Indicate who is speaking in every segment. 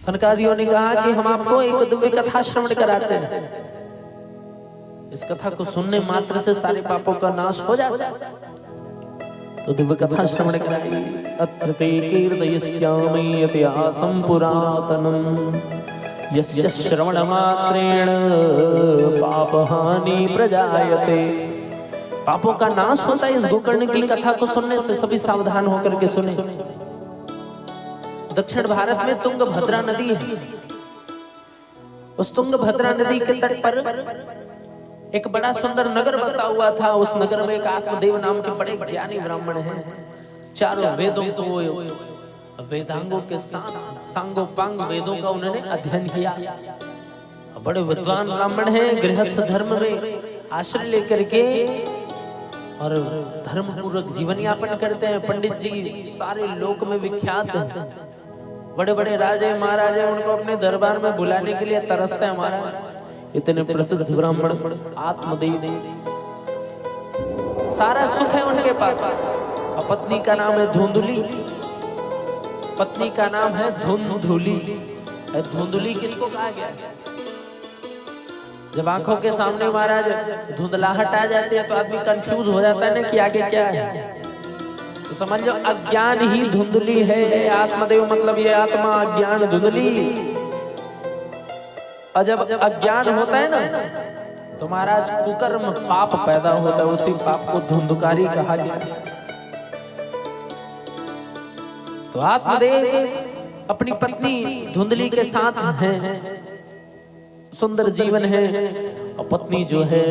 Speaker 1: सनकादियों ने कहा कि हम आपको एक दिव्य कथा श्रवण कराते हैं, इस कथा को सुनने मात्र से सारे पापों का नाश हो जाता है। तो दिव्य कथा श्रवण कराई। अत्र ते कीर्तयिष्यामि इतिहासं पुरातनम् यस्य श्रवणमात्रेण पापहानि प्रजायते। पापों का नाश होता है इस गोकर्ण की कथा को सुनने से। सभी सावधान होकर के सुने। दक्षिण भारत में तुंगभद्रा नदी है। उस तुंगभद्रा नदी के तट पर एक बड़ा सुंदर नगर बसा हुआ था। उस नगर में एक आत्मदेव नाम के बड़े ज्ञानी ब्राह्मण हैं। चारों वेदों को वेदांगों के साथ सांगोपांग वेदों का उन्होंने अध्ययन किया। बड़े विद्वान ब्राह्मण हैं। गृहस्थ धर्म में आश्रय लेकर के और धर्म पूर्वक जीवन यापन करते हैं। पंडित जी सारे लोक में विख्यात हैं। बड़े बड़े राजे महाराजे उनको अपने दरबार में बुलाने के लिए तरसते हैं। हमारा इतने प्रसिद्ध ब्राह्मण आत्मदेव, सारा सुख है उनके पास। और पत्नी का नाम है धुंधुली। पत्नी का नाम है धुंधुली। धुंधुली किसको कहा गया? जब आंखों के सामने महाराज धुंधलाहट आ जाती है तो आदमी कंफ्यूज हो जाता है ना कि आगे क्या है। तो समझ लो अज्ञान ही धुंधली है। आत्मदेव मतलब ये आत्मा, अज्ञान धुंधली। और जब अज्ञान होता है ना तो महाराज कुकर्म पाप पैदा होता है। उसी पाप को धुंधकारी कहा गया। तो आत्मदेव अपनी पत्नी धुंधली के साथ हैं। सुंदर जीवन है। और पत्नी जो है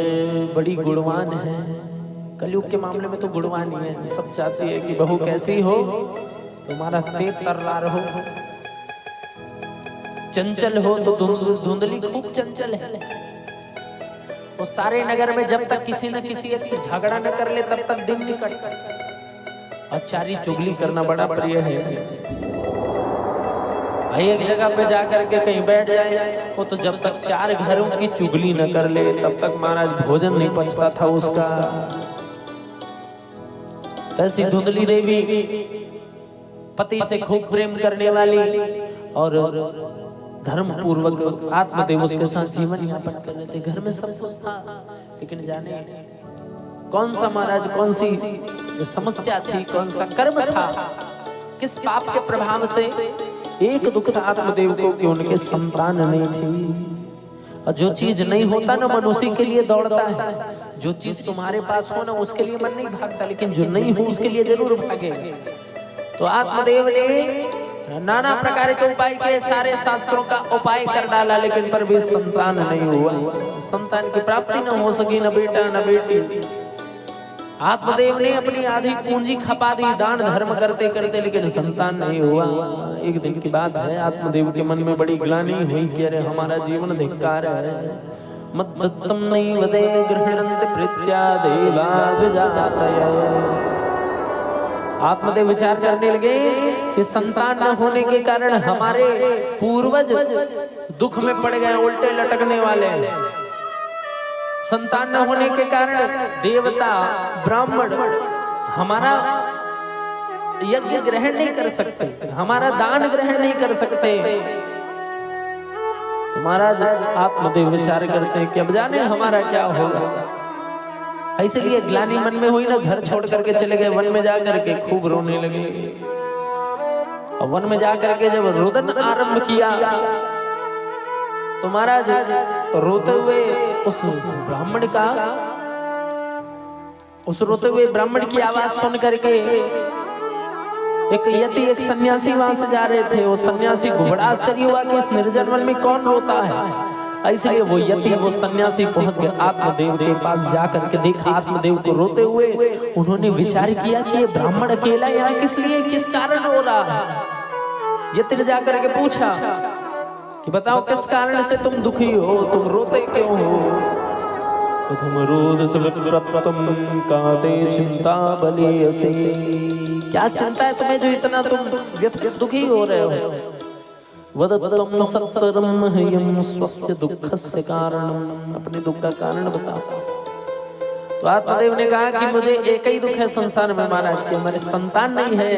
Speaker 1: बड़ी गुणवान है। कलयुग के मामले में तो गुणवान ही है। सब चाहती है कि बहू कैसी हो, तुम्हारा तेज तर्रार हो, चंचल हो। तो धुंधली खूब चंचल है। वो सारे नगर में जब तक किसी न किसी एक से झगड़ा न कर ले तब तक दिन नहीं कटता। और चारी चुगली करना बड़ा प्रिय है। एक जगह पे जाकर के कहीं बैठ जाए वो तो जब तक 4 घरों की चुगली न कर ले तब तक महाराज भोजन नहीं पचता था उसका। ऐसी धुंधली देवी पति से खूब प्रेम करने वाली और धर्म पूर्वक आत्मदेव उसके साथ जीवन यापन कर रहे थे। घर में सब कुछ था, लेकिन जाने कौन सा महाराज कौन सी समस्या थी, कौन सा कर्म था, किस पाप के प्रभाव से एक दुख था आत्मदेव को कि उनके संतान नहीं थी। और जो चीज नहीं होता ना मन उसी के लिए दौड़ता है। जो चीज तुम्हारे पास हो ना उसके लिए मन नहीं भागता, लेकिन जो नहीं हो उसके लिए जरूर भागेगा। तो आत्मदेव ने नाना प्रकार के उपाय किए, सारे शास्त्रों का उपाय कर डाला, लेकिन पर भी संतान नहीं हुआ। संतान की प्राप्ति न हो सकी, न बेटा न बेटी। आत्मदेव ने अपनी आधी पूंजी खपा दी दान धर्म करते करते, लेकिन संतान नहीं हुआ। एक दिन की बात है, आत्मदेव के मन में बड़ी ग्लानि हुई कि अरे हमारा जीवन धिक्कार है। मद्दत्तम नैव दे गृह्णन्ति प्रीत्या देवा विजातयः। आत्मदेव विचार करने लगे कि संतान न होने के कारण हमारे पूर्वज दुख में पड़ गए, उल्टे लटकने वाले। संतान न होने के कारण देवता ब्राह्मण हमारा यज्ञ ग्रहण नहीं कर सकते, हमारा दान ग्रहण नहीं कर सकते। तो महाराज आत्मदेव विचार करते हैं कि अब जाने हमारा क्या होगा। इसलिए ग्लानि मन में हुई ना, घर छोड़ करके चले गए। वन में जाकर के खूब रोने लगे। और वन में जाकर के जब रुदन आरंभ किया तो महाराज रोते हुए उस ब्राह्मण का, उस रोते हुए ब्राह्मण की आवाज सुन करके एक यति, एक सन्यासी वहां से जा रहे थे। वो सन्यासी को बड़ा आश्चर्य हुआ कि इस निर्जन वन में कौन रोता है। इसलिए वो यति, वो सन्यासी पहुंच के आत्मदेव के पास जाकर के देखा आत्मदेव को रोते हुए। उन्होंने विचार किया कि ये ब्राह्मण अकेला यहाँ किस लिए, किस कारण रो रहा है। यति ने जाकर के पूछा कि बताओ किस कारण से तुम दुखी हो, तुम रोते क्यों हो। प्रथम रोध सुविप्रतम काते चिंता बलियसे। क्या चिंता है तुम्हें जो इतना तुम दुखी हो रहे हो। वदत्तम सत्तरम ह्यम स्वस्य दुःखस्य कारणम। अपने दुख का कारण बताओ। तो आत्मदेव ने कहा कि मुझे एक ही दुख है संसार में महाराज के, हमारे संतान नहीं है।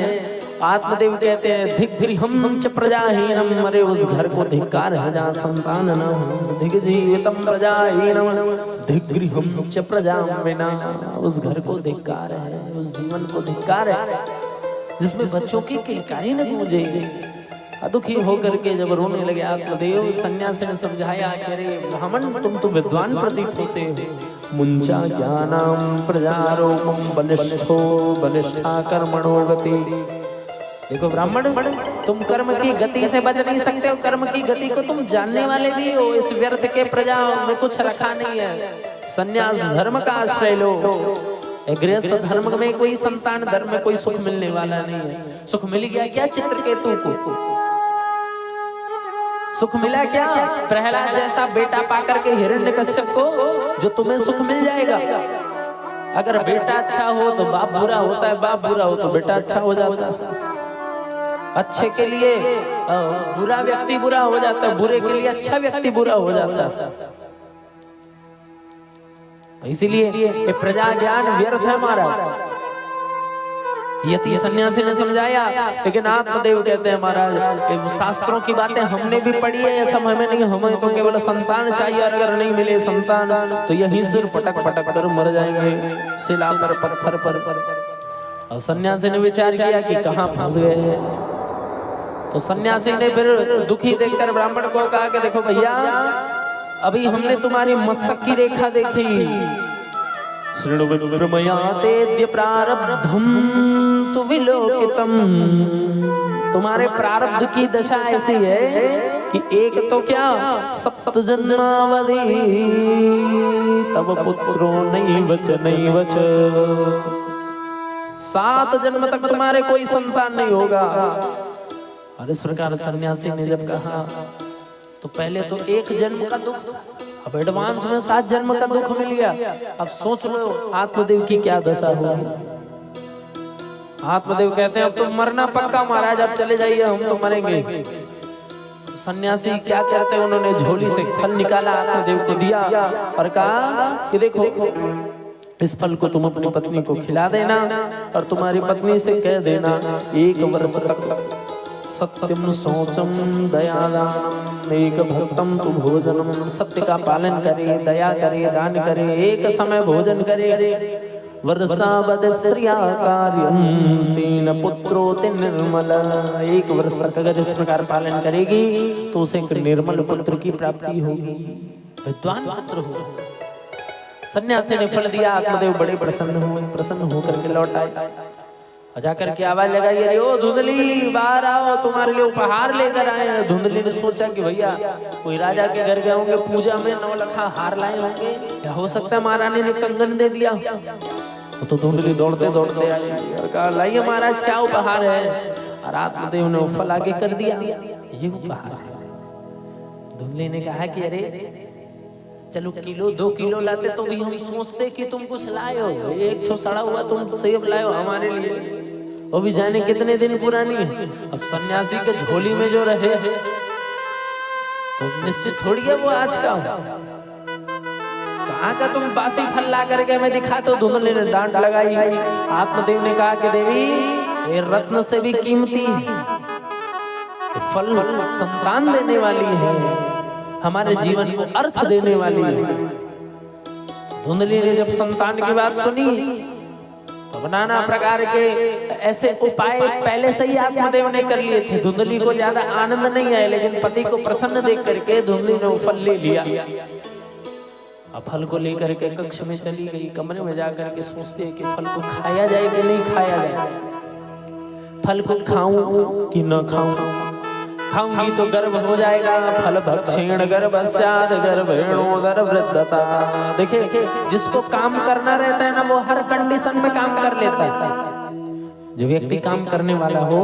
Speaker 1: आत्मदेव कहते हैं धिग्गृहं च प्रजाहीनम, अरे उस घर को धिक्कार है जहाँ संतान न हो। धिग्जीवितम प्रजाहीनम धिग्गृहं च प्रजाविना, उस घर को धिक्कार है, उस जीवन को धिक्कार है जिसमें बच्चों की किलकारी न गूंजे। दुखी होकर के जब रोने लगे आत्मदेव, सन्यासी ने समझाया कि अरे ब्राह्मण तुम तो विद्वान प्रतीत होते हो। मुंचा ज्ञानम प्रजारोपम बलिष्ठो बलिष्ठा कर्मणो गति। देखो ब्राह्मण, तुम कर्म की गति से बच नहीं सकते हो, कर्म की गति को तुम जानने वाले भी हो। इस व्यर्थ के प्रजा में कुछ रखा नहीं है, सन्यास धर्म का आश्रय लो। गृहस्थ धर्म में कोई संतान धर्म में कोई सुख मिलने वाला नहीं है। सुख मिल गया क्या चित्रकेतु को? सुख मिला क्या प्रहलाद जैसा बेटा पाकर के हिरण्यकश्यप को, जो तुम्हें सुख मिल जाएगा? अगर बेटा अच्छा हो तो बाप बुरा होता है, बाप बुरा हो तो बेटा अच्छा हो जाता है। अच्छे के लिए बुरा व्यक्ति बुरा हो जाता है, बुरे के लिए अच्छा व्यक्ति बुरा हो जाता है। इसीलिए ये प्रजा ज्ञान व्यर्थ है हमारा। यति सन्यासी ने समझाया, लेकिन आत्मदेव कहते हैं महाराज शास्त्रों की बातें हमने भी पढ़ी है, ये सब हमें नहीं, हमें तो केवल संतान चाहिए, और अगर नहीं मिले संतान तो यहीं सिर पटक पटक कर मर जाएंगे शिला पर पत्थर पर। और सन्यासी ने विचार किया कि कहाँ फंस गए हैं। तो सन्यासी ने फिर दुखी देखकर ब्राह्मण को कहा कि देखो भैया, अभी हमने तुम्हारी मस्तक की रेखा देखी। शृणुविप्रमयातेद्य प्रारब्धम तु विलोकितम, तुम्हारे प्रारब्ध की दशा ऐसी है कि एक तो क्या सप्त जन्मावधि तब पुत्रो नहीं वच 7 जन्म तक तुम्हारे कोई संतान नहीं होगा। और इस प्रकार सन्यासी ने जब कहा तो पहले तो 1 जन्म का दुख, अब एडवांस में 7 जन्म का दुख मिल गया। अब सोच लो आत्मदेव की क्या दशा होगी। आत्मदेव कहते हैं अब तो मरना पक्का महाराज, अब चले जाइए, हम तो मरेंगे। सन्यासी क्या करते हैं, उन्होंने झोली से फल निकाला, आत्मदेव को दिया और कहा कि देखो इस फल को तुम अपनी पत्नी को खिला देना और तुम्हारी पत्नी से कह देना 1 वर्ष तक सत्यम शौचम दयादानम एक भक्तम तु भोजनम, सत्य का पालन करे, दया करे, दान करे, एक समय भोजन करे। वर्षावद स्त्रिया कार्यम तेन पुत्रोति निर्मल, 1 वर्ष तक अगर इस प्रकार पालन करेगी तो उसे एक निर्मल पुत्र की प्राप्ति होगी, विद्वान पुत्र होगा। सन्यासी ने फल दिया, आत्मदेव बड़े प्रसन्न हुए, प्रसन्न होकर के लौट आए। जाकर के आवाज लगाई, अरे ओ धुंधली बाहर आओ, तुम्हारे लिए उपहार लेकर आए हैं। धुंधली ने सोचा कि भैया कोई राजा के घर गए होंगे, पूजा में 9 लखा हार लाए होंगे, क्या हो सकता है महारानी ने कंगन दे दिया। तो धुंधली दौड़ते दौड़ते आई और कहा लाइए महाराज क्या उपहार है। और आत्मदेव ने फल आगे कर दिया, ये उपहार है। धुंधली ने कहा कि अरे चलो किलो 2 किलो लाते तो भी हम सोचते कि तुम कुछ लाए हो, 1 ठो सड़ा हुआ तुम सेब लाए हो हमारे लिए, वो भी जाने कितने दिन पुरानी है। अब सन्यासी के झोली में जो रहे तो निश्चित थोड़ी है वो आज का। कहाँ का तुम बासी फल ला करके मैं दिखा, तो धुंधली ने डांट लगाई। आत्मदेव ने कहा कि देवी ये रत्न से भी कीमती है, फल संतान देने वाली है, हमारे जीवन को अर्थ देने वाली है। धुंधली ने जब संतान की बात सुनी तो नाना प्रकार के ऐसे उपाय पहले से ही आत्मदेव ने कर लिए थे। धुंधली को ज्यादा आनंद नहीं आया, लेकिन पति को प्रसन्न देख करके धुंधली ने वो फल ले लिया। अब फल को लेकर के कक्ष में चली गई, कमरे में जाकर के सोचती है कि फल को खाया जाए कि नहीं खाया जाए, फल को खाऊं कि न खाऊं, खाऊंगी तो गर्भ हो जाएगा, फल भक्षेण गर्भस्याद गर्भेणोदर वृद्धता। देखिए जिसको काम करना रहता है ना वो हर कंडीशन में काम कर लेता है। जो व्यक्ति काम करने वाला हो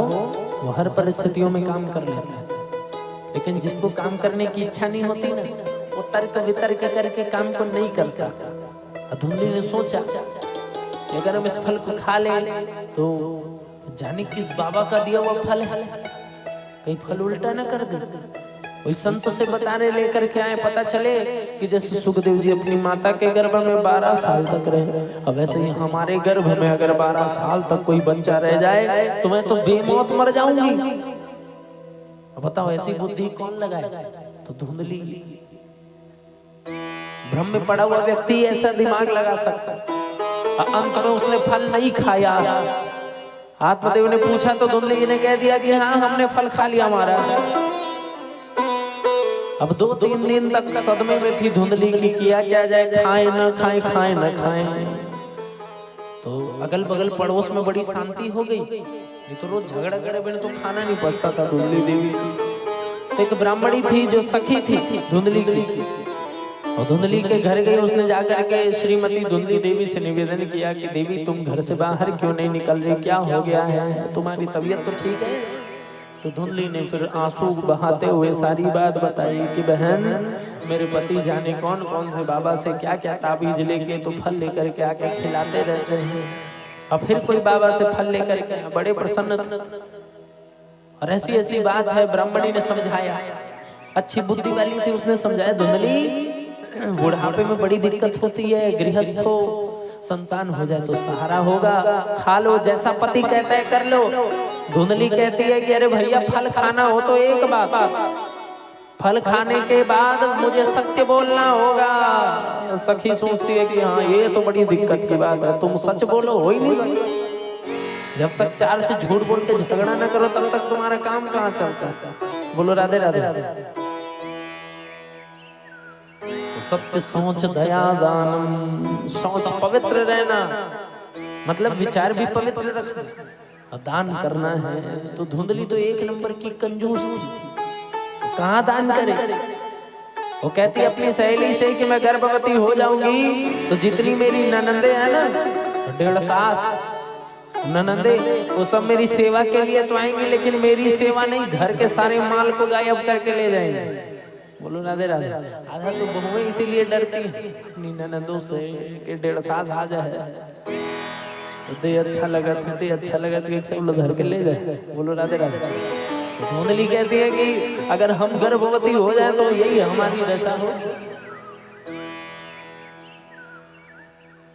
Speaker 1: वो हर परिस्थितियों में काम कर लेता है, लेकिन जिसको काम करने की इच्छा नहीं होती ना वो तर्क वितर्क करके काम को नहीं करता। धुंधली ने सोचा कि अगर हम इस फल को खा ले तो जाने किस बाबा का दिया हुआ फल है, कहीं फल उल्टा न कर दे। कोई संत से बताने लेकर के आए, पता चले कि जैसे सुखदेव जी अपनी माता के गर्भ में 12 साल तक रहे, अब ऐसे ही हमारे गर्भ में अगर 12 साल तक कोई बच्चा रह जाए तो मैं तो बेमौत मर जाऊंगी। अब बताओ ऐसी बुद्धि कौन लगाए? तो धुंधली भ्रम में पड़ा हुआ व्यक्ति ऐसा दिमाग लगा सकता है। अंत में उसने फल नहीं खाया। आत्मदेव ने पूछा तो धुंधली जी ने कह दिया कि हाँ हमने फल खा लिया हमारा। अब 2-3 दिन तक सदमे में थी धुंधली की, किया क्या जाए, खाए न खाए, खाए न खाए। तो अगल बगल पड़ोस में बड़ी शांति हो गई, नहीं तो रोज झगड़ा करे बिना तो खाना नहीं पचता था धुंधली देवी। तो एक ब्राह्मणी थी जो सखी थी धुंधली की, और धुंधली के घर गई। उसने जाकर के श्रीमती धुंधली देवी से निवेदन किया कि देवी तुम घर से बाहर क्यों नहीं निकल रही, क्या हो गया है, तुम्हारी तबीयत तो ठीक है? तो धुंधली ने फिर आंसू बहाते हुए सारी बात बताई कि बहन मेरे पति जाने कौन कौन से बाबा से क्या क्या ताबीज लेके तो फल लेकर के आके खिलाते रहते हैं। अब फिर कोई बाबा से फल लेकर के बड़े प्रसन्न थे, और ऐसी ऐसी बात है। ब्राह्मणी ने समझाया, अच्छी बुद्धि वाली थी, उसने समझाया धुंधली बुढ़ापे में बड़ी दिक्कत होती है, गृहस्थ हो, संतान हो जाए तो सहारा होगा, खा लो जैसा पति कहता है कर लो। धुंधली कहती है कि अरे भैया फल खाना हो तो एक बात, फल खाने के बाद मुझे सत्य बोलना होगा। सखी सोचती है कि हाँ ये तो बड़ी दिक्कत की बात है, तुम सच बोलो, हो ही नहीं सकता। जब तक 4 से झूठ बोल के झगड़ा न करो तब तक तुम्हारा काम कहाँ चलता। बोलो राधे राधे। सत्य सोच दया दानम, सोच पवित्र रहना मतलब विचार भी पवित्र रखना, दान करना है। तो धुंधली तो एक नंबर की कंजूस थी, कहाँ दान करे। वो कहती अपनी सहेली से कि मैं गर्भवती हो जाऊंगी तो जितनी मेरी ननंदे है ना, 1.5 सास ननंदे, वो सब मेरी सेवा के लिए तो आएंगे, लेकिन मेरी सेवा नहीं, घर के सारे माल को गायब करके ले जाएंगे। बोलो राधे राधे। आधा तो बहुएं इसीलिए डरती अपनी ननदों से कि 1.5 सास आ जाए तो दे अच्छा लगा था, दे अच्छा लगा तो एक सब लोग घर के ले जाए। बोलो राधे राधे। तो धुंधली कहती है कि अगर हम गर्भवती हो जाए तो यही हमारी दशा हो।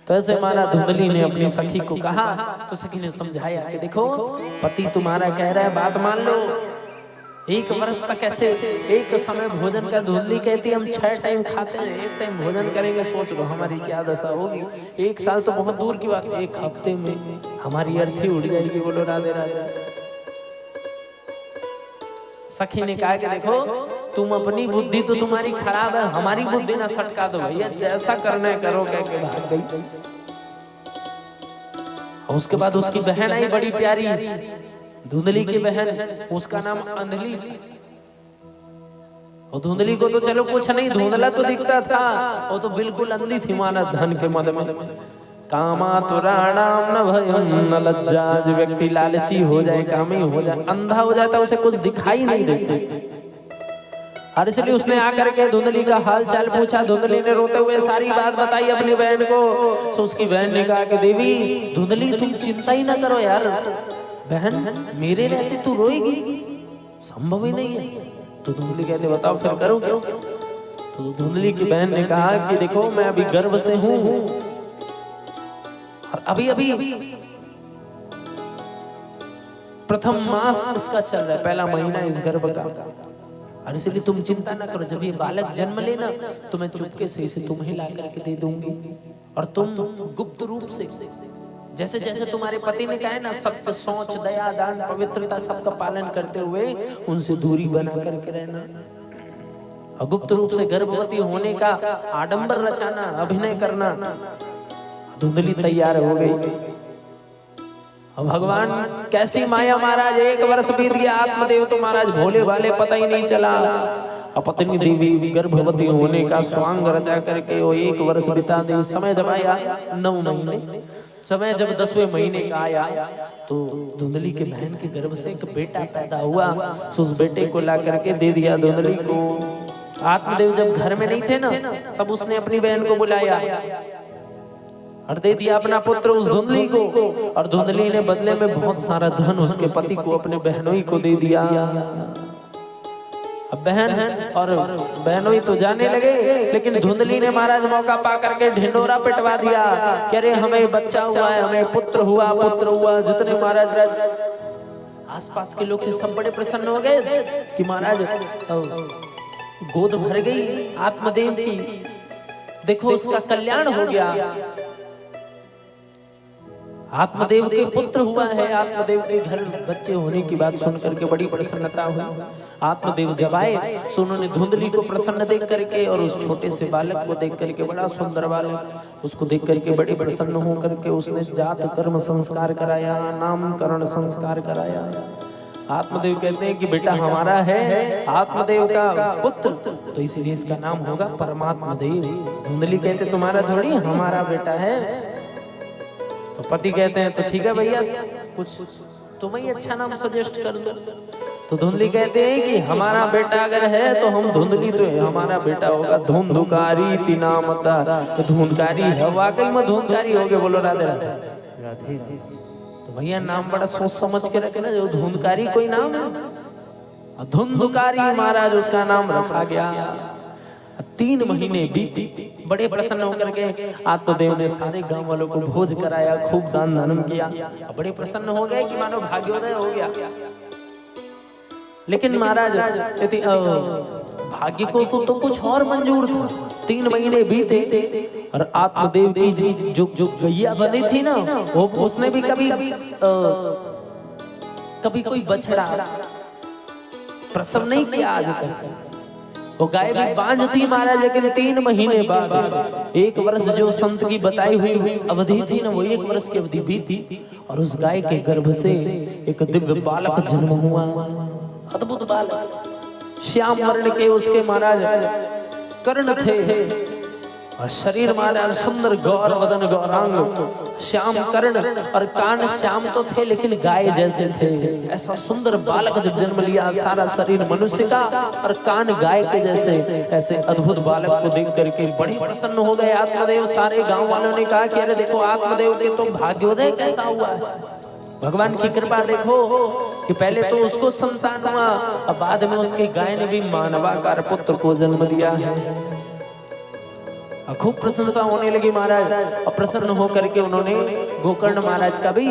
Speaker 1: तो ऐसे मारा धुंधली ने अपनी सखी को कहा, तो सखी ने समझाया कि देखो पति तुम्हारा कह रहा है, बात मान लो। 1 वर्ष तक ऐसे एक समय भोजन का, धुंधली कहती हम 6 टाइम खाते हैं, 1 टाइम भोजन करेंगे, सोच लो हमारी क्या दशा होगी। 1 साल तो बहुत दूर की बात, 1 हफ्ते में हमारी अर्थी उड़ जाएगी। बोलो राधे राधे। सखी ने कहा कि देखो तुम अपनी बुद्धि तो तुम्हारी खराब है, हमारी बुद्धि ना सटका दो भैया, जैसा करना है करो, कह के भाग गई। उसके बाद उसकी बहन आई बड़ी प्यारी, धुंधली की बहन, उसका नाम अंधली थी। और धुंधली को तो चलो कुछ नहीं, धुंधला तो दिखता था, वो तो बिल्कुल अंधी थी, माना धन के मद में। कामातुराणाम न भयं न लज्जा, जो व्यक्ति लालची हो जाए, कामी हो जाए, अंधा हो जाता है, उसे कुछ दिखाई नहीं देता। और इसलिए उसने आकर के धुंधली का हाल चाल पूछा। धुंधली ने रोते हुए सारी बात बताई अपनी बहन को। तो उसकी बहन ने कहा कि देवी धुंधली तुम चिंता ही ना करो यार, बहन मेरे रहते तू रोएगी, संभव ही नहीं है। तो धुंधली कहते बताओ फिर करो क्यों। तो धुंधली की बहन ने कहा कि देखो मैं अभी गर्भ से हूँ, और अभी अभी प्रथम मास इसका चल रहा है, पहला महीना इस गर्भ का, और इसलिए तुम चिंता ना करो, जब ये बालक जन्म लेना तो मैं चुपके से इसे तुम्हें ला करके दे दूंगी, और तुम गुप्त रूप से जैसे जैसे तुम्हारे पति ने कहा है ना, सत्य सोच दया दान पवित्रता सबका पालन करते हुए उनसे दूरी बना करके रहना, और गुप्त रूप से गर्भवती होने का आडंबर रचाना, अभिनय करना। धुंधली तैयार हो गई। अब भगवान कैसी माया महाराज, 1 वर्ष बीत गया, आत्मदेव तो महाराज भोले भाले पता ही नहीं चला। अपनी देवी गर्भवती होने का स्वांग रचा करके वो 1 वर्ष बिता दी। समय जब आया 9 महीने, समय जब 10वें महीने का आया तो धुंधली के बहन के गर्भ से एक बेटा पैदा हुआ। तो उस बेटे को ला करके दे दिया धुंधली को। आत्मदेव जब घर में नहीं थे ना, तब उसने अपनी बहन को बुलाया और दे दिया अपना पुत्र उस धुंधली को, और धुंधली ने बदले में बहुत सारा धन उसके पति को, अपने बहनों को दे दिया। अब बहन और बहनों ही तो जाने लगे, लेकिन धुंधली ने महाराज मौका पा करके ढिंडोरा पिटवा दिया कि अरे हमें बच्चा हुआ है, हमें पुत्र हुआ। जितने महाराज आसपास के लोग थे सब बड़े प्रसन्न हो गए कि महाराज गोद भर गई आत्मदेव की, देखो उसका कल्याण हो गया, आत्मदेव के पुत्र हुआ है। आत्मदेव के घर बच्चे होने की बात सुन करके बड़ी प्रसन्नता हुई। आत्मदेव जब आए सो उन्होंने धुंधली को प्रसन्न देख करके और उस छोटे से बालक को देख करके, बड़ा सुंदर बालक, उसको देख करके बड़े प्रसन्न हो करके उसने जात कर्म संस्कार कराया, नामकरण संस्कार कराया। आत्मदेव कहते हैं कि बेटा हमारा है आत्मदेव का पुत्र, तो इसीलिए इसका नाम होगा परमात्मा देव। धुंधली कहते तुम्हारा थोड़ी, हमारा बेटा है। तो पति कहते हैं तो ठीक है भैया, कुछ तुम ही अच्छा नाम सजेस्ट कर दो। तो धुंधली कहते हैं कि हमारा बेटा अगर है तो हम धुंधली तो है, हमारा बेटा होगा धुंधकारी तिनामता। तो धुंधकारी है, वाकई में धुंधकारी हो गए। बोलो राधे राधे। तो भैया नाम बड़ा सोच समझ के रखे ना, जो धुंधकारी कोई नाम है, धुंधकारी महाराज उसका नाम रखा गया। 3 महीने बीते, बड़े प्रसन्न होकर के आत्मदेव ने सारे गांव वालों को भोज कराया, खूब दान धर्म किया, बड़े प्रसन्न हो गए कि मानो भाग्योदय हो गया। लेकिन महाराज भाग्य को तो कुछ और मंजूर था। 3 महीने बीते और आत्मदेव की जो गैया बनी थी ना, वो उसने भी कभी कोई बछड़ा प्रसव नहीं किया आज तक। वो गाय भी बांझ थी महाराज, लेकिन 3 महीने बाद 1 वर्ष जो संत की बताई हुई अवधि थी ना, वो 1 वर्ष की अवधि बीती और उस गाय के गर्भ से एक दिव्य बालक जन्म हुआ। अद्भुत बालक, श्याम वर्ण के उसके महाराज कर्ण थे और शरीर महाराज सुंदर गौर वदन गौरांग, श्याम कर्ण और कान श्याम तो थे लेकिन गाय जैसे थे। ऐसा सुंदर बालक जब जन्म लिया, सारा शरीर मनुष्य का और कान गाय के जैसे, ऐसे अद्भुत बालक को देख करके बड़े प्रसन्न हो गए आत्मदेव। सारे गांव वालों ने कहा कि अरे देखो आत्मदेव के तो भाग्योदय कैसा हुआ है, भगवान की कृपा देखो कि पहले तो उसको संतान हुआ, अब बाद में उसकी गाय ने भी मानवाकार पुत्र को जन्म दिया है। खूब प्रशंसा होने लगी महाराज, और प्रसन्न होकर के उन्होंने गोकर्ण महाराज का भी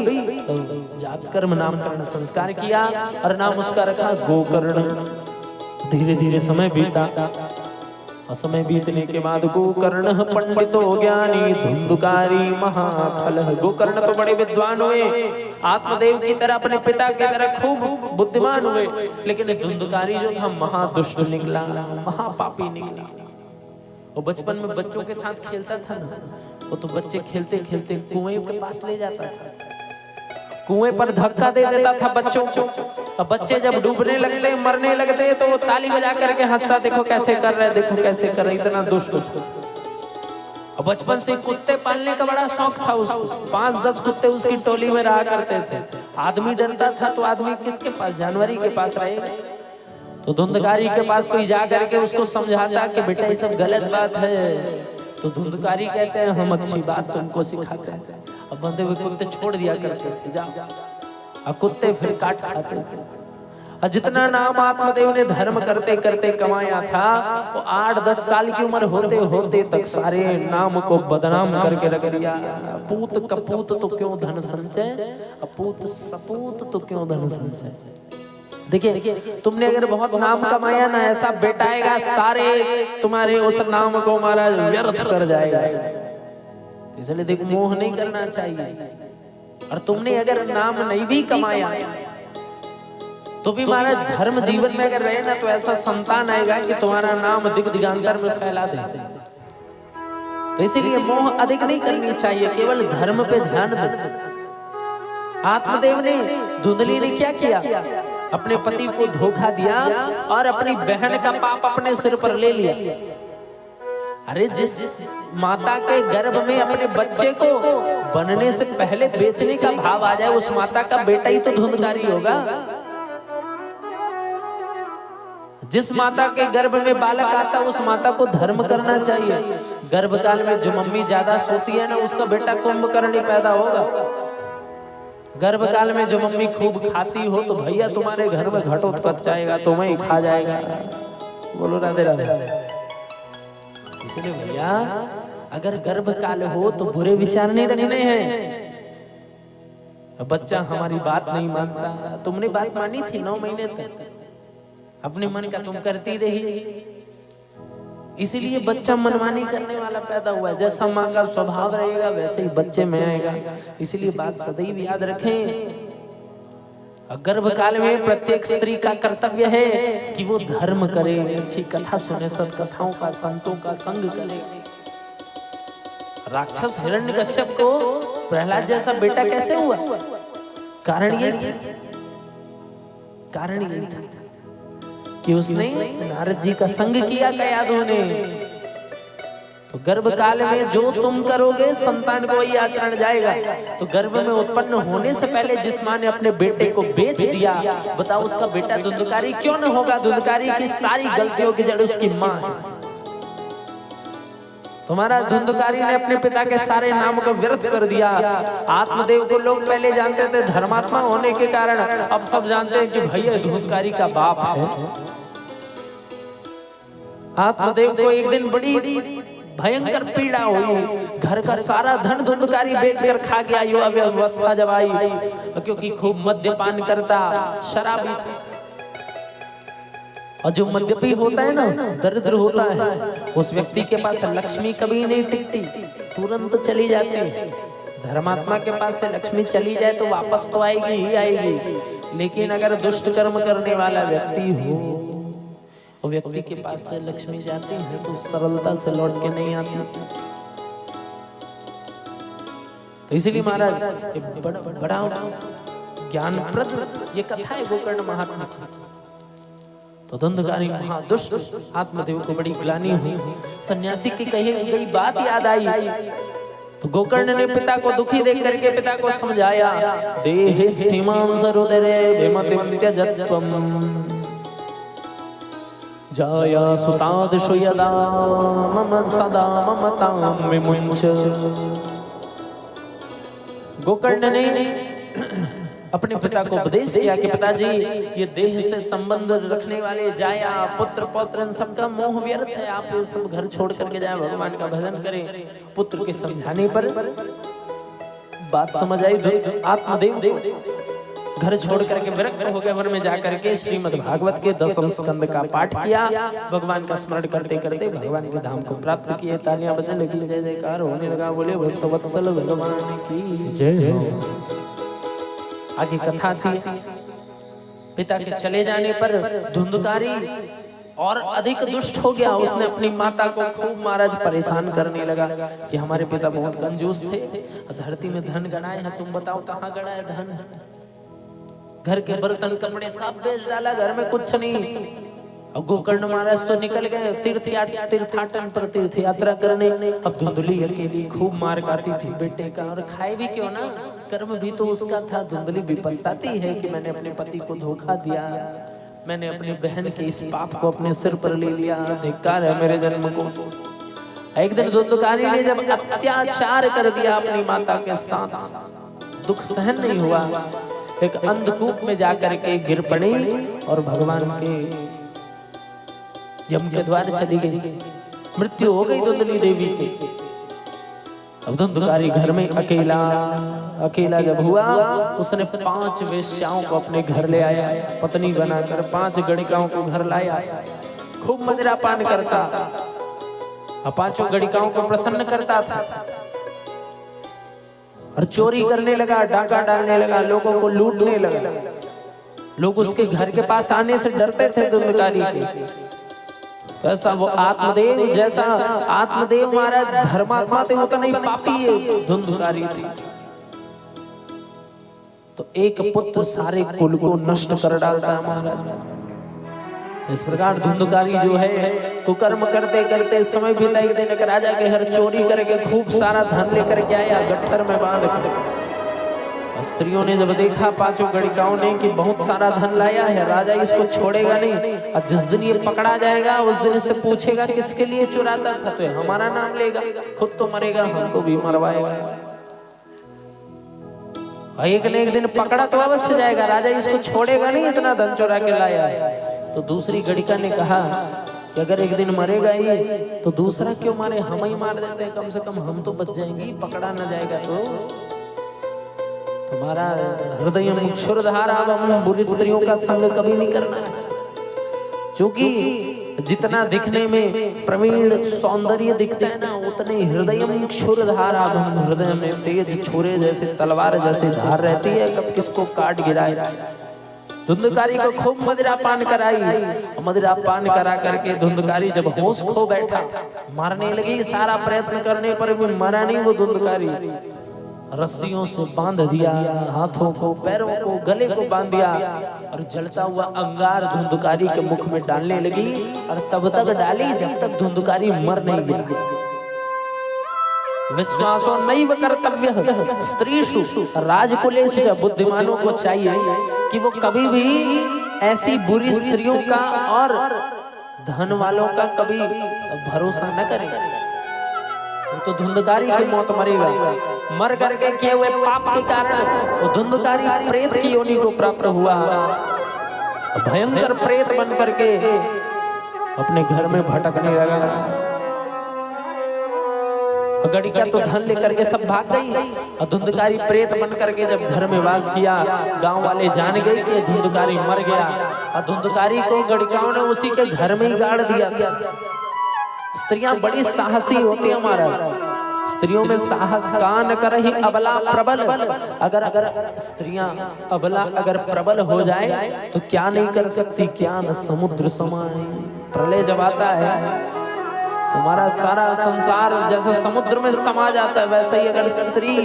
Speaker 1: जात कर्म नामकरण संस्कार किया और नाम उसका रखा गोकर्ण। धीरे धीरे समय बीता और समय बीतने के बाद गोकर्ण पंडितो ज्ञानी धुंधकारी महाखल। गोकर्ण तो बड़े विद्वान हुए, आत्मदेव की तरह अपने पिता की तरह खूब बुद्धिमान हुए, लेकिन धुंधकारी जो था महादुष्ट निकला, महापापी निकला। वो बचपन में बच्चों के साथ खेलता था ना, वो तो बच्चे खेलते खेलते कुएं के पास ले जाता था, कुएं पर धक्का दे देता था बच्चों को। अब बच्चे जब डूबने लगते मरने लगते तो वो ताली बजा करके हंसता, देखो कैसे कर रहे, देखो कैसे कर रहे, इतना दुष्ट था। और बचपन से कुत्ते पालने का बड़ा शौक था उसको, 5-10 कुत्ते उसकी टोली में रहा करते थे। आदमी डरता था तो आदमी किसके पास, जानवरी के पास रहेगा। तो धुंधकारी के पास कोई जा करके उसको समझाता कि बेटा ये सब गलत बात है, तो धुंधकारी कहते हैं हम अच्छी बात तुमको सिखाते हैं। अब बंधे हुए कुत्ते छोड़ दिया करते थे, जाओ। अब कुत्ते फिर काट खाते थे। और जितना नाम आत्मदेव ने धर्म करते करते कमाया था, वो 8-10 साल की उम्र होते होते तक सारे नाम को बदनाम करके रख दिया। पूत कपूत तो क्यों धन संचय, अपूत सपूत तो क्यों धन संचय। देखिए तुमने अगर बहुत नाम कमाया ना, ऐसा बेटा आएगा सारे तुम्हारे उस नाम को महाराज व्यर्थ कर जाएगा। इसलिए देखो मोह नहीं करना चाहिए। और तुमने अगर नाम नहीं भी कमाया तो भी महाराज धर्म जीवन में अगर रहे ना, तो ऐसा संतान आएगा कि तुम्हारा नाम दिग दिगांतर में फैला दे। तो इसीलिए मोह अधिक नहीं करनी चाहिए, केवल धर्म पे ध्यान दो। आत्मदेव ने, धुंधली ने क्या किया, अपने पति को धोखा दिया और अपनी बहन का पाप अपने सिर पर ले लिया। अरे जिस माता के गर्भ में अपने बच्चे को बनने से पहले बेचने का भाव आ जाए, उस माता का बेटा ही तो धुंधकारी होगा। जिस माता के गर्भ में बालक आता, उस माता को धर्म करना चाहिए। गर्भकाल में जो मम्मी ज्यादा सोती है ना, उसका बेटा कुंभकर्ण पैदा होगा। गर्भकाल में जो मम्मी खूब खाती हो तो भैया तुम्हारे घर में घटोत्कच जाएगा, तुम्हें खा जाएगा। बोलो राधे राधे। इसलिए भैया अगर गर्भ काल हो तो बुरे विचार नहीं रखने हैं। बच्चा हमारी बात नहीं मानता, तुमने बात मानी थी 9 महीने तक, अपने मन का तुम करती रही, इसीलिए बच्चा मनमानी करने वाला पैदा हुआ। जैसा माँ का स्वभाव रहेगा वैसे ही बच्चे में आएगा। इसलिए बात सदैव याद रखें, गर्भ काल में प्रत्येक स्त्री का कर्तव्य है कि वो धर्म करे, अच्छी कथा सुने, सत्कथाओं का, संतों का संग करे। राक्षस हिरण्यकश्यप को प्रहलाद जैसा बेटा कैसे हुआ? कारण ये था कि उसने नारद जी का संग किया कयाधु ने। तो गर्भ काल में जो तुम करोगे संतान को वही आचरण जाएगा। तो गर्भ में उत्पन्न होने से पहले जिस माँ ने अपने बेटे को बेच दिया, बताओ उसका बेटा धुंधकारी क्यों न होगा? धुंधकारी की सारी गलतियों की जड़ उसकी माँ है। तुम्हारा धुंधकारी ने अपने पिता के सारे नाम को व्यर्थ कर दिया। आत्मदेव को लोग पहले जानते थे धर्मात्मा होने के कारण, अब सब जानते हैं कि भैया धुंधकारी का बाप है। आत्मदेव को एक दिन बड़ी भयंकर पीड़ा हुई, घर का सारा धन धुंधकारी बेचकर खा गया। युवा अवस्था जब आई, क्योंकि खूब मद्यपान करता, शराबी, और जो मद्यपी होता है ना, दरिद्र होता है, उस व्यक्ति के पास लक्ष्मी कभी नहीं टिकती, तुरंत चली जाती है। धर्मात्मा के पास से लक्ष्मी चली जाए तो वापस तो आएगी ही आएगी, लेकिन अगर दुष्ट कर्म करने वाला व्यक्ति हो, वो व्यक्ति के पास से लक्ष्मी जाती है तो सरलता से लौट के नहीं आती। तो इसीलिए महाराज बड़ा ज्ञानप्रद ये कथा है गोकर्ण महात्मा की। तो धुंधकारी महादुष्ट आत्मदेव को बड़ी ग्लानि हुई, सन्यासी की कही गई बात याद आई। तो गोकर्ण ने पिता को दुखी देख करके पिता को समझाया, देहे स्थिमां सरोदरे विमतिं त्यजत्वम् जाया सुतादिषु यदा मम सदा ममतां विमुञ्च। गोकर्ण ने अपने पिता को उपदेश किया कि पिताजी, ये देह से संबंध रखने वाले जाया, पुत्र पौत्र, इन सबका मोह व्यर्थ है। आप ये सब घर छोड़ करके जाए, भगवान का भजन करें। पुत्र के समझाने पर बात समझ आई। आत्मदेव घर छोड़ करके विरक्त हो गए। वन में जाकर के श्रीमद् भागवत के 10वें स्कंद का पाठ किया। भगवान का स्मरण करते करते भगवान के धाम को प्राप्त किए। तालियां बजने लगी, जय जयकार होने लगा। बोले भक्तवत्सल भगवान की जय। आगे कथा थी, पिता के चले जाने पर धुंधकारी और अधिक दुष्ट हो गया। उसने अपनी माता को खूब महाराज परेशान करने लगा कि हमारे पिता बहुत कंजूस थे, धरती में धन गणाए हैं, तुम बताओ कहाँ गड़ा है धन? घर के बर्तन कपड़े सब बेच डाला, घर में कुछ नहीं। अब गोकर्ण महाराज तो निकल गए तीर्थाटन पर, तीर्थ यात्रा करने। अब धुंधली अकेली खूब मार खाती थी बेटे का, और खाए भी क्यों ना, कर्म भी तो उसका था। धुंधली भी पछताती है कि मैंने अपने पति को धोखा दिया, मैंने अपनी बहन के इस पाप को अपने सिर पर ले लिया, धिक्कार है मेरे जन्म को। एक दिन धुंधकारी ने जब अत्याचार कर दिया अपनी माता के साथ, दुख सहन नहीं हुआ, एक अंधकूप में जाकर के गिर पड़ी और भगवान के यम के द्वार चली गई। मृत्यु हो गई धुंधली देवी की। अब धुंधकारी घर में अकेला जब हुआ, उसने 5 वेश्याओं को अपने घर ले आया, पत्नी बनाकर 5 गणिकाओं को घर लाया। खूब मदिरा पान करता, 5 गणिकाओं को प्रसन्न करता था और चोरी करने लगा, डाका डालने लगा, लोगों को लूटने लगा। लोग उसके घर के पास आने से डरते थे धुंधकारी के। तो ऐसा वो आत्मदेव जैसा, आत्मदेव महाराज धर्मात्मा थे, उतना ही पापी है धुंधकारी थी। तो एक पुत्र सारे कुल को नष्ट कर डालता है महाराज। इस प्रकार धुंधकारी जो है कुकर्म करते करते समय बीता। एक दिन राजा के घर चोरी करके खूब सारा धन लेकर के आया, गट्ठर में बांध कर। स्त्रियों ने जब देखा 5 गणिकाओं ने कि बहुत सारा धन लाया है, राजा इसको छोड़ेगा नहीं, और जिस दिन ये पकड़ा जाएगा उस दिन इससे पूछेगा किसके लिए चुराता था, तो हमारा नाम लेगा, खुद तो मरेगा, हमको भी मरवाएगा। एक ने एक दिन पकड़ा तो अवश्य जाएगा, राजा इसको छोड़ेगा नहीं, इतना धन चुरा के लाया है। तो दूसरी गणिका ने कहा कि अगर एक दिन मरेगा ही तो दूसरा क्यों मारे, हम ही मार देते हैं, कम से कम हम तो बच जाएंगे, पकड़ा ना जाएगा तो। तुम्हारा हृदय क्षुरधारावम, बुरी स्त्रियों का संग कभी नहीं करना है, क्योंकि जितना दिखने में प्रवीण सौंदर्य दिखता है ना, उतने हृदय क्षुरधारावम, हृदय में तेज छुरे जैसे तलवार जैसे धार रहती है, कब किसको काट गिराए। धुंधकारी को खूब मदिरा पान कराई, मदिरा पान करा करके धुंधकारी जब होश खो बैठा, मारने लगी, सारा प्रयत्न करने पर भी मरा नहीं वो धुंधकारी। रस्सियों से बांध दिया, हाथों को पैरों को गले को बांध दिया और जलता हुआ अंगार धुंधकारी के मुख में डालने लगी, और तब तक डाली जब तक धुंधकारी मर नहीं गया। विश्वासो नैव कर्तव्य स्त्रीषु राजकुलेषु च, बुद्धिमानों को चाहिए कि वो कभी भी ऐसी बुरी स्त्रियों का और धन वालों का कभी भरोसा न करें। तो धुंधकारी की मौत मरेगा, मर करके किए हुए पाप के कारण वो धुंधकारी प्रेत की योनि को प्राप्त हुआ, भयंकर प्रेत बन करके अपने घर में भटकने लगा। गड़िका तो धन लेकर के सब भाग गई, और धुंधकारी प्रेत बन करके जब घर में वास किया, गांव वाले जान गए कि धुंधकारी मर गया, और धुंधकारी को गड़िकाओं ने उसी के घर में ही गाड़ दिया था। स्त्रियां बड़ी साहसी होती है हमारा, स्त्रियों में साहस का न करहि अबला प्रबल। अगर स्त्रियां अबला अगर प्रबल हो जाए तो क्या नहीं कर सकती, क्या न समुद्र समाए। प्रलय जब आता है तुम्हारा सारा संसार जैसे समुद्र में समा जाता है, वैसे ही अगर स्त्री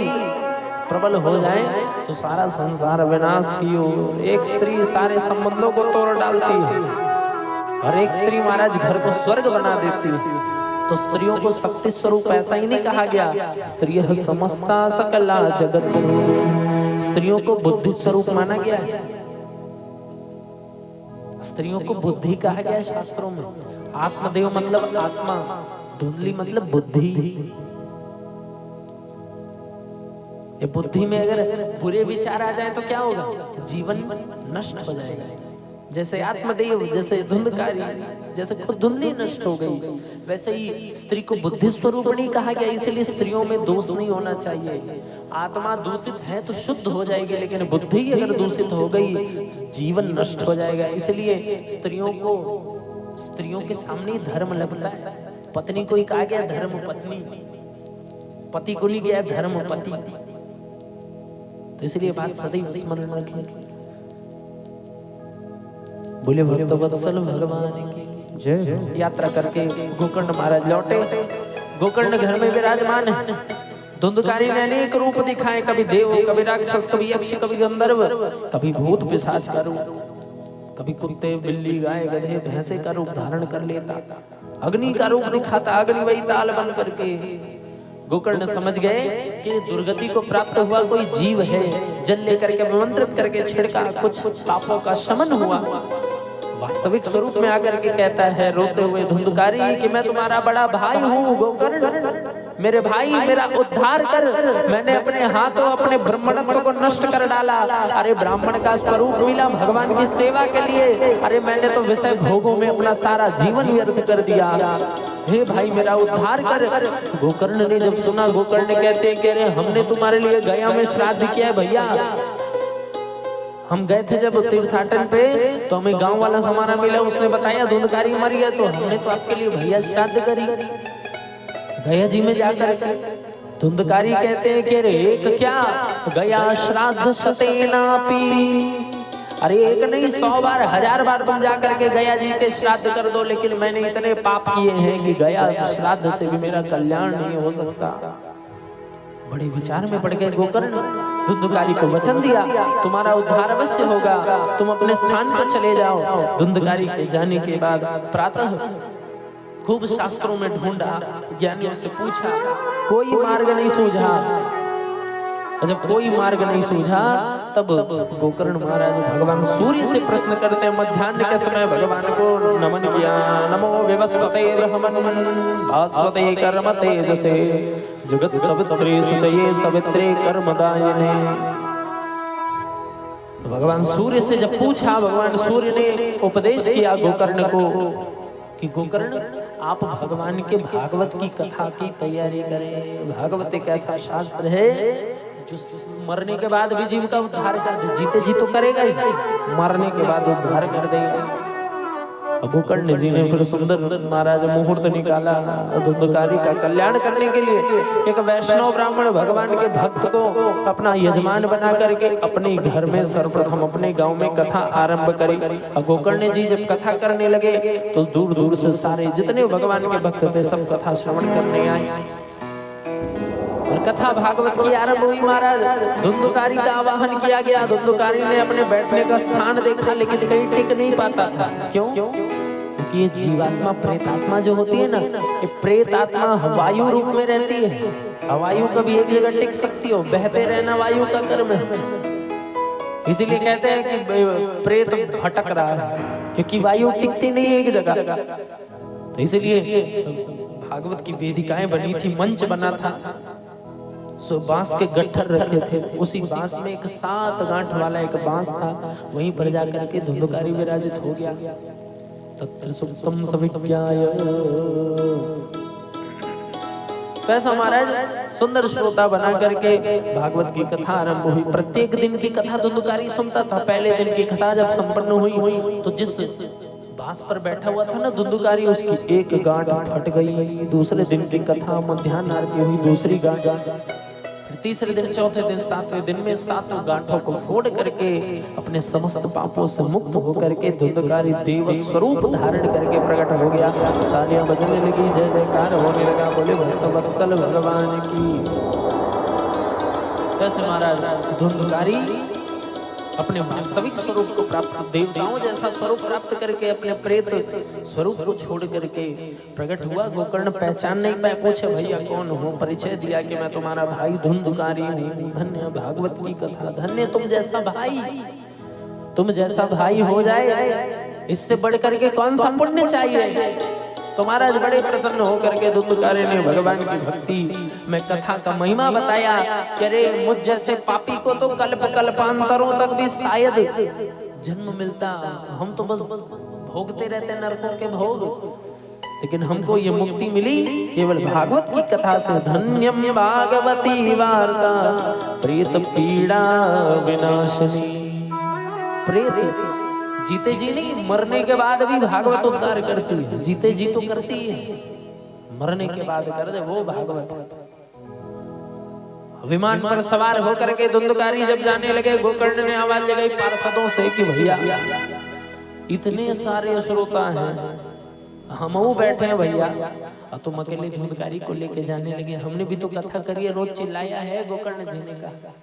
Speaker 1: प्रबल हो जाए तो सारा संसार विनाश की ओर। एक स्त्री सारे संबंधों को तोड़ डालती है, और एक स्त्री महाराज घर को स्वर्ग बना देती है। तो स्त्रियों को शक्ति स्वरूप ऐसा ही नहीं कहा गया, स्त्रियः समस्ता सकला जगत स्वरूप। स्त्रियों को बुद्धि स्वरूप माना गया है, स्त्रियों को बुद्धि कहा गया है शास्त्रों में। आत्मदेव मतलब आत्मा, धुंधली मतलब बुद्धि। ये बुद्धि में अगर बुरे विचार आ जाए तो क्या होगा, जीवन नष्ट हो जाएगा। जैसे आत्मदेव, जैसे धुंधकारी, जैसे खुद धुंधली नष्ट हो गई, वैसे ही स्त्री को बुद्धि स्वरूप नहीं कहा गया। इसलिए स्त्रियों में दोष नहीं होना चाहिए। आत्मा दूषित है तो शुद्ध हो जाएगी, लेकिन बुद्धि अगर दूषित हो गई तो जीवन नष्ट हो जाएगा। इसलिए स्त्रियों के सामने धर्म लगता है। पत्नी को ही कहा गया धर्म पत्नी, पति को नहीं गया धर्म पति। तो इसलिए बात सदैव स्मरण रखें। बोले भक्तवत्सल भगवान की जय। यात्रा करके गोकर्ण महाराज लौटे। गोकर्ण घर में विराजमान है। धुंधकारी ने अनेक रूप दिखाए, कभी देव, कभी राक्षस, कभी यक्ष, कभी गंधर्व, कभी भूत पिशाच का रूप, कभी कुत्ते, बिल्ली, गाय, गधे, भैंसे का रूप धारण कर लेता, अग्नि का रूप दिखाता, अग्नि वही ताल बन करके। गोकर्ण समझ गए कि दुर्गति को प्राप्त हुआ कोई जीव है। जल लेकर के मंत्रित करके छिड़का, कुछ पापों का शमन हुआ। वास्तविक स्वरूप में आकर के कहता है रोते हुए धुंधकारी कि मैं तुम्हारा बड़ा भाई हूँ गोकर्ण, मेरे भाई मेरा उद्धार कर। मैंने अपने हाथों अपने ब्राह्मणत्व को नष्ट कर डाला। अरे ब्राह्मण का स्वरूप मिला भगवान की सेवा के लिए, अरे मैंने तो विषय भोगों में अपना सारा जीवन व्यर्थ कर दिया। हे भाई मेरा उद्धार कर। गोकर्ण ने जब सुना, गोकर्ण कहते कह रहे हमने तुम्हारे लिए गया में श्राद्ध किया है भैया। हम गए थे जब तीर्थाटन पे, तो हमें गांव वाला हमारा मिला, उसने बताया धुंधकारी मर गया, तो हमने तो आपके लिए भैया श्राद्ध करी गया जी में जाकर। धुंधकारी कहते हैं कि एक क्या गया श्राद्ध शतेनापि। अरे एक नहीं 100 बार 1000 बार तुम जाकर के गया जी के श्राद्ध कर दो, लेकिन मैंने इतने पाप किए हैं कि गया श्राद्ध से भी मेरा कल्याण नहीं हो सकता। बड़े विचार में पड़ गए गोकर्ण। धुंधकारी को वचन दिया तुम्हारा उद्धार अवश्य होगा, तुम अपने स्थान पर चले जाओ। धुंधकारी के जाने के बाद प्रातः खूब शास्त्रों में ढूंढा, ज्ञानियों से पूछा, कोई मार्ग नहीं सूझा। जब कोई मार्ग नहीं सूझा तब गोकर्ण महाराज भगवान सूर्य से प्रश्न करते, मध्याह्न के समय भगवान को नमन किया। नमो विवस्वते ब्रह्मन् भास्वते कर्म तेजसे जगत सवित्रे सुचये सवित्रे कर्मदायिने। भगवान सूर्य से जब पूछा, भगवान सूर्य ने उपदेश किया गोकर्ण को कि गोकर्ण आप भगवान के भागवत की कथा की तैयारी करें। भागवत एक ऐसा शास्त्र है जो मरने के बाद भी जीव का उद्धार कर दे। जीते जी तो करेगा ही, मरने के बाद उद्धार कर देगा। गोकर्ण जी ने फिर सुंदर महाराज मुहूर्त निकाला धुंधकारी का कल्याण करने के लिए। एक वैष्णव ब्राह्मण भगवान के भक्त को अपना यजमान बना करके अपने घर में सर्वप्रथम अपने गांव में कथा आरंभ करी। गोकर्ण जी जब कथा करने लगे तो दूर दूर से सारे जितने भगवान के भक्त थे सब कथा श्रवण करने आए और कथा भागवत की आरंभ हुई। महाराज धुंधकारी का आवाहन किया गया। धुंधकारी ने अपने बैठने का स्थान देखा लेकिन कहीं टिक नहीं पाता था। क्यों? क्योंकि ये जीवात्मा प्रेतात्मा जो होती है ना, ये प्रेतात्मा वायु रूप में रहती है। वायु कभी एक जगह टिक सकती हो? बहते रहना वायु का कर्म है। इसीलिए कहते हैं कि प्रेत भटक रहा है, क्योंकि वायु टिकती नहीं है एक जगह। तो इसलिए भागवत की वेदिकाएं बनी थी, मंच बना था। सो बांस के गट्ठर रखे थे, उसी बांस में एक 7 गांठ वाला एक बांस था, वहीं पर जाकर के धुंधकारी विराजित हो गया। तत्र सुप्तम सविज्ञाय। वैसा महाराज सुंदर श्रोता बना करके भागवत की कथा आरंभ हुई। प्रत्येक दिन की कथा धुंधकारी सुनता था। पहले दिन की कथा जब संपन्न हुई तो जिस बांस पर बैठा हुआ था ना धुंधकारी, उसकी एक गांठ फट गई। दूसरे दिन की कथा मध्याह्न आरती हुई, दूसरी गांठ। तीसरे दिन, चौथे दिन, 7वें दिन में 7 गांठों को फोड़ करके अपने समस्त पापों से मुक्त होकर के धुंधकारी देव स्वरूप धारण करके प्रकट हो गया। तालियां बजने लगी, जय जयकार होने लगा। बोले भक्त वत्सल भगवान की। कैसे महाराज धुंधकारी अपने वास्तविक स्वरूप को प्राप्त, देवताओं जैसा स्वरूप प्राप्त करके अपने प्रेत स्वरूप को छोड़ करके प्रकट हुआ। गोकर्ण पहचान नहीं पाए, पूछे भैया कौन हो? परिचय दिया कि मैं तुम्हारा भाई धुंधकारी हूँ। धन्य भागवत की कथा, धन्य तुम जैसा भाई, तुम जैसा भाई हो जाए इससे बढ़ करके कौन सा पुण्य चाहिए। तो महाराज बड़े प्रसन्न होकर के धुंधकारी ने भगवान की भक्ति में कथा का महिमा बताया। अरे मुझ जैसे पापी को तो कल्प कल्पांतरों तक भी शायद जन्म मिलता, हम तो बस भोगते रहते नरकों के भोग, लेकिन हमको ये मुक्ति मिली केवल भागवत की कथा से। धन्यम भागवती वार्ता प्रेत पीड़ा विनाशिनी। प्रेत जीते जी नहीं, मरने के बाद भी भागवत उद्धार करती है। जीते जी तो करती है, मरने के बाद कर दे वो भागवत। विमान पर सवार होकर के धुंधकारी जब जाने लगे, गोकर्ण ने आवाज लगाई पार्षदों से कि भैया इतने सारे श्रोता हैं, हम बैठे हैं भैया, और तुम अकेले धुंधकारी को लेके जाने लगे। हमने भी तो कथा करी है, रोज चिल्लाया है गोकर्ण जी ने कहा।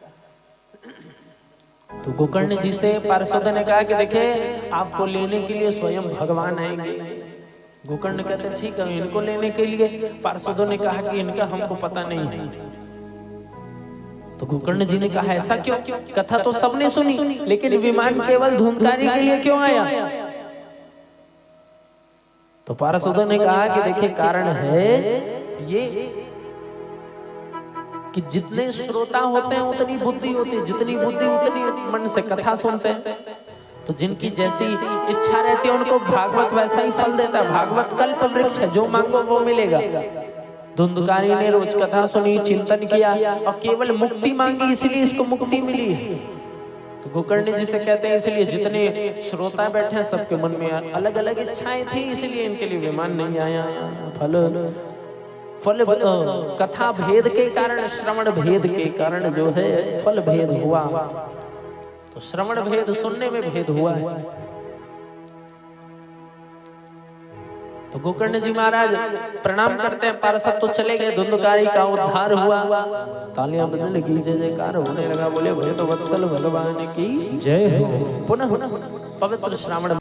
Speaker 1: तो गोकर्ण जी से पार्षद ने कहा कि देखिए आपको लेने के लिए स्वयं भगवान आएंगे। गोकर्ण कहते ठीक है, इनको लेने के लिए पार्षदों ने कहा कि इनका हमको पता नहीं है। तो गोकर्ण जी ने कहा ऐसा क्यों? कथा तो सबने सुनी, लेकिन विमान केवल धुंधकारी के लिए क्यों आया? तो पार्षदों ने कहा कि देखिए कारण है ये कि जितने श्रोता होते हैं उतनी बुद्धि होती है, जितनी बुद्धि उतनी मन से कथा सुनते हैं। तो जिनकी जैसी इच्छा रहती है उनको भागवत वैसा ही फल देता है। भागवत कल्प वृक्ष है, जो मांगो वो मिलेगा। धुंधकारी ने रोज कथा सुनी, चिंतन किया और केवल मुक्ति मांगी, इसलिए इसको मुक्ति मिली है। तो गोकर्ण जी से कहते हैं इसलिए जितने श्रोता बैठे हैं सबके मन में अलग अलग इच्छाएं थी, इसलिए इनके लिए विमान नहीं आया। फल कथा भेद के कारण, श्रवण भेद के कारण जो है फल भेद हुआ। तो श्रवण भेद सुनने में भेद हुआ है। तो गोकर्ण जी महाराज प्रणाम करते हैं, पार्षद तो चले गए, धुंधकारी का उद्धार हुआ। तालियां बजने लगी, जय जयकार होने लगा। बोले भक्त वत्सल भगवान की जय हो। पुनः पवित्र श्रावण